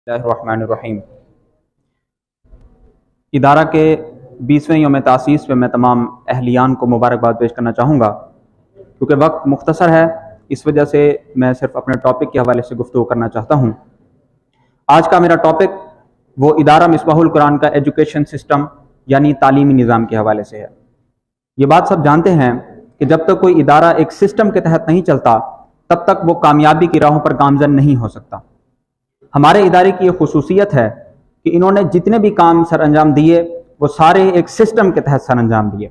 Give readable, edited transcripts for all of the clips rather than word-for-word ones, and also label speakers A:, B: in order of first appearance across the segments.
A: الرحمن الرحیم۔ ادارہ کے 20ویں یوم تاسیس پہ میں تمام اہلیان کو مبارکباد پیش کرنا چاہوں گا۔ کیونکہ وقت مختصر ہے، اس وجہ سے میں صرف اپنے ٹاپک کے حوالے سے گفتگو کرنا چاہتا ہوں۔ آج کا میرا ٹاپک وہ ادارہ مصباح القرآن کا ایجوکیشن سسٹم یعنی تعلیمی نظام کے حوالے سے ہے۔ یہ بات سب جانتے ہیں کہ جب تک کوئی ادارہ ایک سسٹم کے تحت نہیں چلتا تب تک وہ کامیابی کی راہوں پر گامزن نہیں ہو سکتا۔ ہمارے ادارے کی یہ خصوصیت ہے کہ انہوں نے جتنے بھی کام سر انجام دیے وہ سارے ایک سسٹم کے تحت سر انجام دیے۔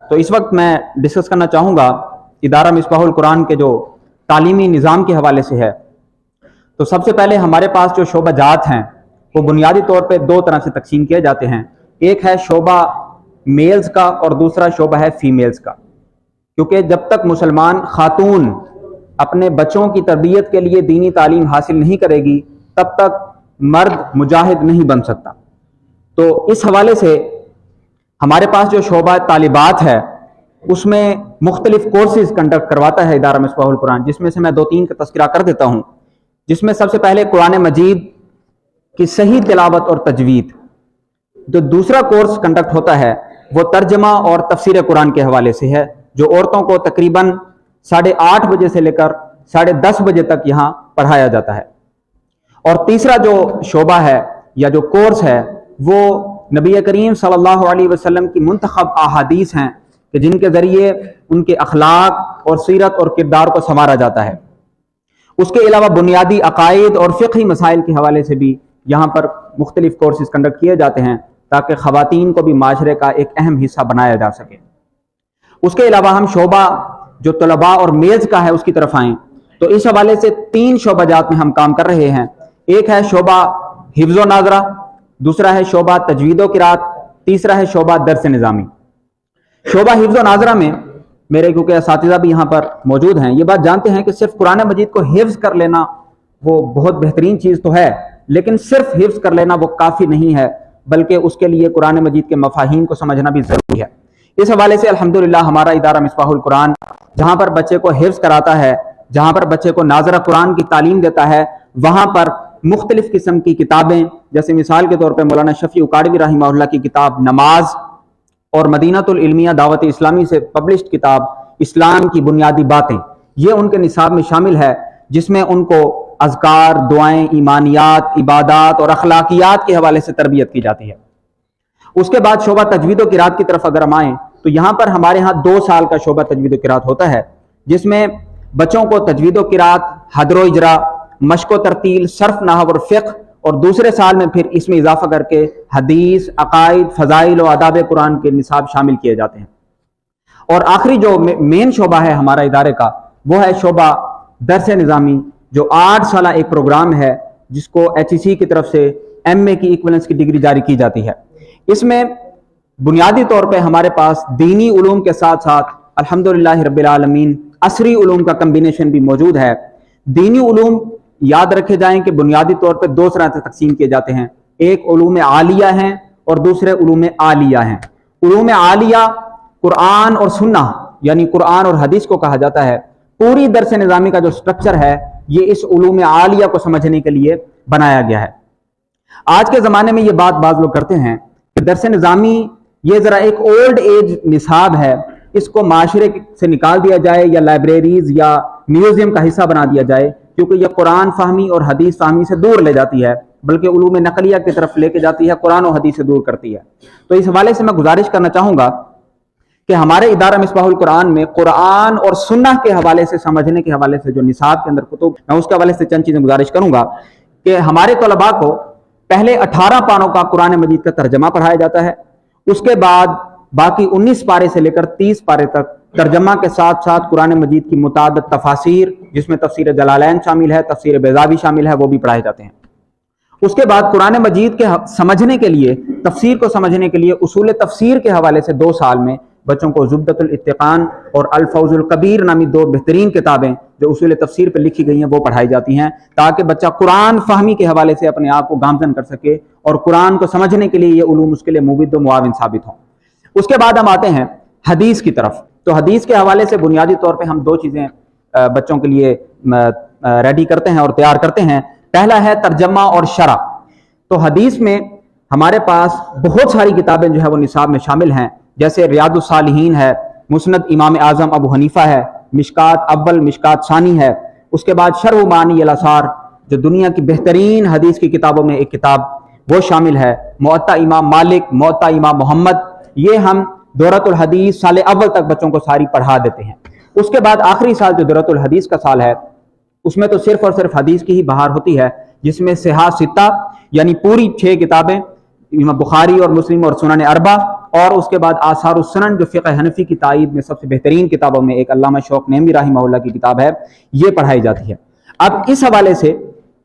A: تو اس وقت میں ڈسکس کرنا چاہوں گا ادارہ مصباح القرآن کے جو تعلیمی نظام کے حوالے سے ہے۔ تو سب سے پہلے ہمارے پاس جو شعبہ جات ہیں وہ بنیادی طور پہ دو طرح سے تقسیم کیے جاتے ہیں۔ ایک ہے شعبہ میلز کا اور دوسرا شعبہ ہے فیمیلز کا۔ کیونکہ جب تک مسلمان خاتون اپنے بچوں کی تربیت کے لیے دینی تعلیم حاصل نہیں کرے گی تب تک مرد مجاہد نہیں بن سکتا۔ تو اس حوالے سے ہمارے پاس جو شعبہ طالبات ہے اس میں مختلف کورسز کنڈکٹ کرواتا ہے ادارہ مصباح القرآن، جس میں سے میں 2-3 کا تذکرہ کر دیتا ہوں۔ جس میں سب سے پہلے قرآن مجید کی صحیح تلاوت اور تجوید۔ جو دوسرا کورس کنڈکٹ ہوتا ہے وہ ترجمہ اور تفسیر قرآن کے حوالے سے ہے، جو عورتوں کو تقریباً 8:30 بجے سے لے کر 10:30 بجے تک یہاں پڑھایا جاتا ہے۔ اور تیسرا جو شعبہ ہے یا جو کورس ہے وہ نبی کریم صلی اللہ علیہ وسلم کی منتخب احادیث ہیں کہ جن کے ذریعے ان کے اخلاق اور سیرت اور کردار کو سنوارا جاتا ہے۔ اس کے علاوہ بنیادی عقائد اور فقہی مسائل کے حوالے سے بھی یہاں پر مختلف کورسز کنڈکٹ کیے جاتے ہیں تاکہ خواتین کو بھی معاشرے کا ایک اہم حصہ بنایا جا سکے۔ اس کے علاوہ ہم شعبہ جو طلباء اور میلز کا ہے اس کی طرف آئیں تو اس حوالے سے 3 شعبہ جات میں ہم کام کر رہے ہیں۔ ایک ہے شعبہ حفظ و ناظرہ، دوسرا ہے شعبہ تجوید و قرات، تیسرا ہے شعبہ درس نظامی۔ شعبہ حفظ و ناظرہ میں میرے کیونکہ اساتذہ بھی یہاں پر موجود ہیں، یہ بات جانتے ہیں کہ صرف قرآن مجید کو حفظ کر لینا وہ بہت بہترین چیز تو ہے، لیکن صرف حفظ کر لینا وہ کافی نہیں ہے، بلکہ اس کے لیے قرآن مجید کے مفاہیم کو سمجھنا بھی ضروری ہے۔ اس حوالے سے الحمدللہ ہمارا ادارہ مصباح القرآن جہاں پر بچے کو حفظ کراتا ہے، جہاں پر بچے کو ناظرہ قرآن کی تعلیم دیتا ہے، وہاں پر مختلف قسم کی کتابیں جیسے مثال کے طور پہ مولانا شفیع اکاڑوی رحمہ اللہ کی کتاب نماز اور مدینۃ العلمیہ دعوت اسلامی سے پبلشڈ کتاب اسلام کی بنیادی باتیں، یہ ان کے نصاب میں شامل ہے، جس میں ان کو اذکار، دعائیں، ایمانیات، عبادات اور اخلاقیات کے حوالے سے تربیت کی جاتی ہے۔ اس کے بعد شعبہ تجوید و قرات کی طرف اگر ہم آئیں تو یہاں پر ہمارے ہاں 2 سال کا شعبہ تجوید و قرات ہوتا ہے، جس میں بچوں کو تجوید و قرات، حدر و اجرا، مشق و ترتیل، صرف، نحو اور فقہ، اور دوسرے سال میں پھر اس میں اضافہ کر کے حدیث، عقائد، فضائل و آداب قرآن کے نصاب شامل کیے جاتے ہیں۔ اور آخری جو مین شعبہ ہے ہمارا ادارے کا وہ ہے شعبہ درس نظامی، جو 8 سالہ ایک پروگرام ہے جس کو HEC کی طرف سے MA کی ایکویلنس کی ڈگری جاری کی جاتی ہے۔ اس میں بنیادی طور پہ ہمارے پاس دینی علوم کے ساتھ ساتھ الحمدللہ رب العالمین عصری علوم کا کمبینیشن بھی موجود ہے۔ دینی علوم یاد رکھے جائیں کہ بنیادی طور پہ 2 طرح سے تقسیم کیے جاتے ہیں، ایک علوم عالیہ ہیں اور دوسرے علوم عالیہ ہیں۔ علوم عالیہ قرآن اور سنہ یعنی قرآن اور حدیث کو کہا جاتا ہے۔ پوری درس نظامی کا جو سٹرکچر ہے یہ اس علوم عالیہ کو سمجھنے کے لیے بنایا گیا ہے۔ آج کے زمانے میں یہ بات بعض لوگ کرتے ہیں کہ درس نظامی یہ ذرا ایک اولڈ ایج نصاب ہے، اس کو معاشرے سے نکال دیا جائے یا لائبریریز یا میوزیم کا حصہ بنا دیا جائے، کیونکہ یہ قرآن فہمی اور حدیث فہمی سے دور لے جاتی ہے، بلکہ علوم نقلیہ کی طرف لے کے جاتی ہے، قرآن و حدیث سے دور کرتی ہے۔ تو اس حوالے سے میں گزارش کرنا چاہوں گا کہ ہمارے ادارہ مصباح القرآن میں قرآن اور سنہ کے حوالے سے سمجھنے کے حوالے سے جو نصاب کے اندر کتب، میں اس کے حوالے سے چند چیزیں گزارش کروں گا کہ ہمارے طلباء کو پہلے 18 پانوں کا قرآن مجید کا ترجمہ پڑھایا جاتا ہے، اس کے بعد باقی 19 پارے سے لے کر 30 پارے تک ترجمہ کے ساتھ ساتھ قرآن مجید کی متعدد تفاسیر، جس میں تفسیر جلالین شامل ہے، تفسیر بیضاوی شامل ہے، وہ بھی پڑھائے جاتے ہیں۔ اس کے بعد قرآن مجید کے سمجھنے کے لیے، تفسیر کو سمجھنے کے لیے اصول تفسیر کے حوالے سے 2 سال میں بچوں کو زبدۃ الاتقان اور الفوز الکبیر نامی 2 بہترین کتابیں جو اصول تفسیر پہ لکھی گئی ہیں وہ پڑھائی جاتی ہیں، تاکہ بچہ قرآن فہمی کے حوالے سے اپنے آپ کو گامزن کر سکے اور قرآن کو سمجھنے کے لیے یہ علوم اس کے لیے مفید و معاون ثابت ہوں۔ اس کے بعد ہم آتے ہیں حدیث کی طرف۔ تو حدیث کے حوالے سے بنیادی طور پہ ہم 2 چیزیں بچوں کے لیے ریڈی کرتے ہیں اور تیار کرتے ہیں۔ پہلا ہے ترجمہ اور شرح۔ تو حدیث میں ہمارے پاس بہت ساری کتابیں جو ہے وہ نصاب میں شامل ہیں، جیسے ریاض الصالحین ہے، مسند امام اعظم ابو حنیفہ ہے، مشکات اول مشکات ثانی ہے، اس کے بعد شرح معانی الاثار جو دنیا کی بہترین حدیث کی کتابوں میں ایک کتاب وہ شامل ہے، موطا امام مالک، موطا امام محمد، یہ ہم دورۃ الحدیث سال اول تک بچوں کو ساری پڑھا دیتے ہیں۔ اس کے بعد آخری سال جو دورۃ الحدیث کا سال ہے اس میں تو صرف اور صرف حدیث کی ہی بہار ہوتی ہے، جس میں صحاح ستہ یعنی پوری 6 کتابیں، امام بخاری اور مسلم اور سنن اربع، اور اس کے بعد آثار السنن جو فقہ حنفی کی تائید میں سب سے بہترین کتابوں میں ایک علامہ شوق نعیمی رحمہ اللہ کی کتاب ہے، یہ پڑھائی جاتی ہے۔ اب اس حوالے سے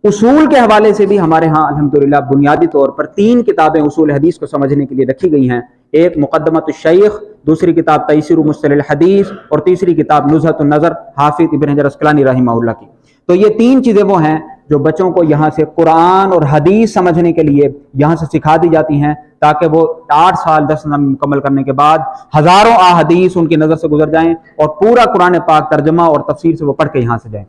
A: اصول کے حوالے سے بھی ہمارے ہاں الحمدللہ بنیادی طور پر 3 کتابیں اصول حدیث کو سمجھنے کے لیے رکھی گئی ہیں، ایک مقدمۃ الشیخ، دوسری کتاب تیسیر مصطلح الحدیث، اور تیسری کتاب نزہۃ النظر حافظ ابن حجر عسقلانی رحمہ اللہ کی۔ تو یہ 3 چیزیں وہ ہیں جو بچوں کو یہاں سے قرآن اور حدیث سمجھنے کے لیے یہاں سے سکھا دی جاتی ہیں، تاکہ وہ 8 سال 10 سال مکمل کرنے کے بعد ہزاروں احادیث ان کی نظر سے گزر جائیں اور پورا قرآن پاک ترجمہ اور تفسیر سے وہ پڑھ کے یہاں سے جائیں۔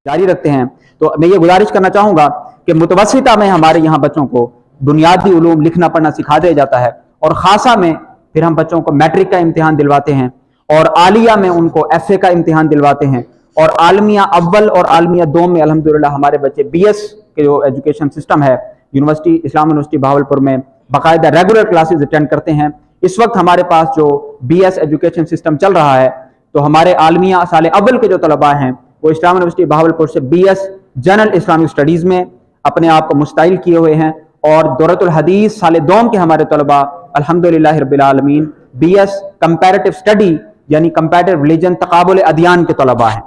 A: جاری رکھتے ہیں تو میں یہ گزارش کرنا چاہوں گا کہ متوسطہ میں ہمارے یہاں بچوں کو بنیادی علوم لکھنا پڑھنا سکھا دیا جاتا ہے، اور خاصہ میں پھر ہم بچوں کو میٹرک کا امتحان دلواتے ہیں، اور عالیہ میں ان کو ایف اے کا امتحان دلواتے ہیں، اور عالمیہ اول اور عالمیہ دوم میں الحمدللہ ہمارے بچے بی ایس کے جو ایجوکیشن سسٹم ہے یونیورسٹی اسلام یونیورسٹی بہاولپور میں باقاعدہ ریگولر کلاسز اٹینڈ کرتے ہیں۔ اس وقت ہمارے پاس جو بی ایس ایجوکیشن سسٹم چل رہا ہے، تو ہمارے عالمیہ سال اول کے جو طلباء ہیں وہ اسلام یونیورسٹی بہاولپور سے B S general Islamic studies میں اپنے آپ کو مستعل کیے ہوئے ہیں، اور دورۃ الحدیث سال دوم کے ہمارے طلباء الحمدللہ رب العالمین بی ایس کمپیریٹیو اسٹڈی یعنی کمپیریٹیو ریلیجن تقابل ادیان کے طلباء ہیں۔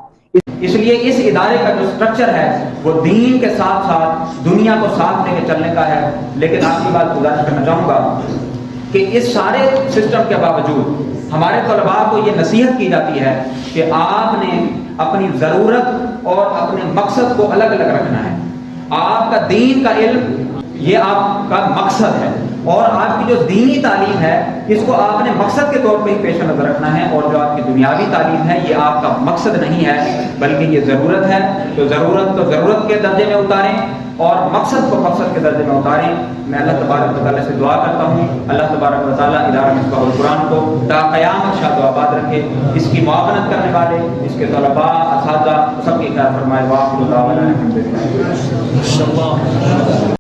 A: اس لیے اس ادارے کا جو سٹرکچر ہے وہ دین کے ساتھ ساتھ دنیا کو ساتھ لے کے چلنے کا ہے۔ لیکن آپ کی بات گزارش کرنا چاہوں گا کہ اس سارے سسٹم کے باوجود ہمارے طلباء کو یہ نصیحت کی جاتی ہے کہ آپ نے اپنی ضرورت اور اپنے مقصد کو الگ الگ رکھنا ہے۔ آپ کا دین کا علم یہ آپ کا مقصد ہے، اور آپ کی جو دینی تعلیم ہے اس کو آپ نے مقصد کے طور پہ ہی پیش نظر رکھنا ہے، اور جو آپ کی دنیاوی تعلیم ہے یہ آپ کا مقصد نہیں ہے بلکہ یہ ضرورت ہے۔ تو ضرورت کے درجے میں اتاریں اور مقصد کو مقصد کے درجے میں اتاریں۔ میں اللہ تبارک و تعالیٰ سے دعا کرتا ہوں اللہ تبارک و تعالیٰ ادارہ مصباح القرآن کو تا قیامت شاد و آباد رکھے، اس کی معاونت کرنے والے، اس کے طلباء، اساتذہ سب کی خیر فرمائے۔ واخر دعوانا الحمدللہ۔